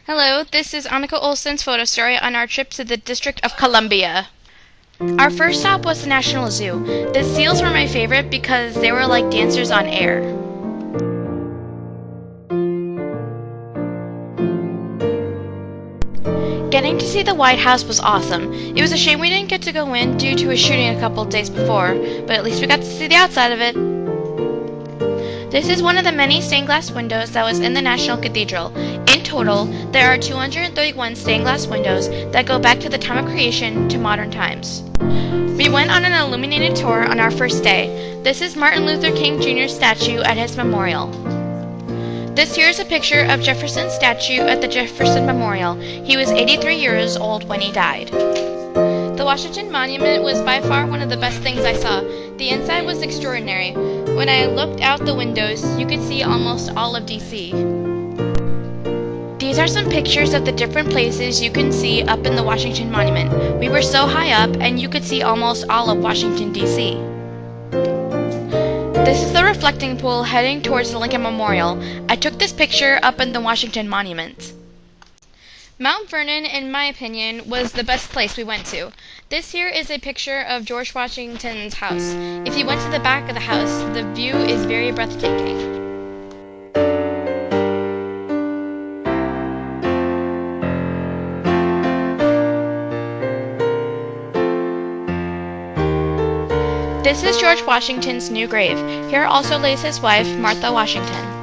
Hello, this is Annika Olson's PhotoStory on our trip to the District of Columbia. Our first stop was the National Zoo. The seals were my favorite because they were like dancers on air. Getting to see the White House was awesome. It was a shame we didn't get to go in due to a shooting a couple days before, but at least we got to see the outside of it. This is one of the many stained glass windows that was in the National Cathedral. In total, there are 231 stained glass windows that go back to the time of creation to modern times. We went on an illuminated tour on our first day. This is Martin Luther King Jr.'s statue at his memorial. This here is a picture of Jefferson's statue at the Jefferson Memorial. He was 83 years old when he died. The Washington Monument was by far one of the best things I saw. The inside was extraordinary. When I looked out the windows, you could see almost all of D.C. These are some pictures of the different places you can see up in the Washington Monument. We were so high up, and you could see almost all of Washington, D.C. This is the reflecting pool heading towards the Lincoln Memorial. I took this picture up in the Washington Monument. Mount Vernon, in my opinion, was the best place we went to. This here is a picture of George Washington's house. If you went to the back of the house, the view is very breathtaking. This is George Washington's new grave. Here also lays his wife, Martha Washington.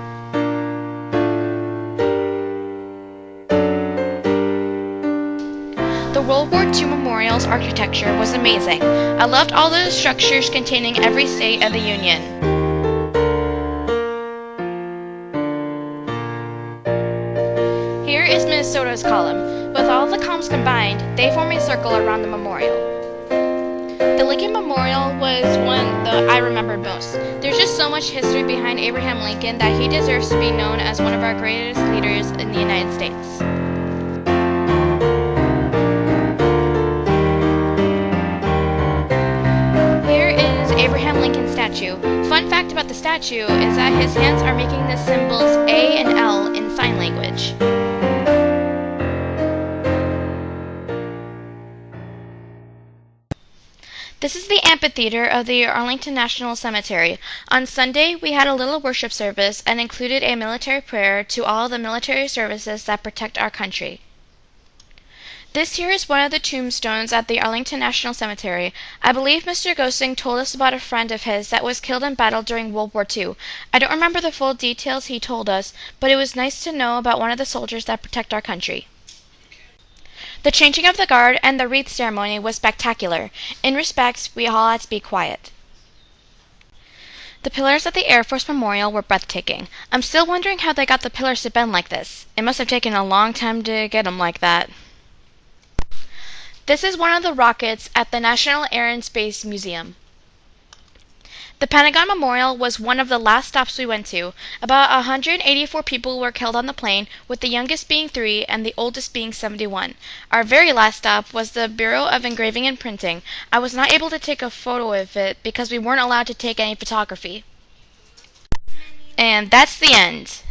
The World War II Memorial's architecture was amazing. I loved all the structures containing every state of the Union. Here is Minnesota's column. With all the columns combined, they form a circle around the memorial. The Lincoln Memorial was one that I remembered most. There's just so much history behind Abraham Lincoln that he deserves to be known as one of our greatest leaders in the United States. Here is Abraham Lincoln's statue. Fun fact about the statue is that his hands are making the symbols A and L in sign language. This is the amphitheater of the Arlington National Cemetery. On Sunday, we had a little worship service and included a military prayer to all the military services that protect our country. This here is one of the tombstones at the Arlington National Cemetery. I believe Mr. Ghosting told us about a friend of his that was killed in battle during World War II. I don't remember the full details he told us, but it was nice to know about one of the soldiers that protect our country. The changing of the guard and the wreath ceremony was spectacular. In respects, we all had to be quiet. The pillars at the Air Force Memorial were breathtaking. I'm still wondering how they got the pillars to bend like this. It must have taken a long time to get them like that. This is one of the rockets at the National Air and Space Museum. The Pentagon Memorial was one of the last stops we went to. About 184 people were killed on the plane, with the youngest being 3 and the oldest being 71. Our very last stop was the Bureau of Engraving and Printing. I was not able to take a photo of it because we weren't allowed to take any photography. And that's the end.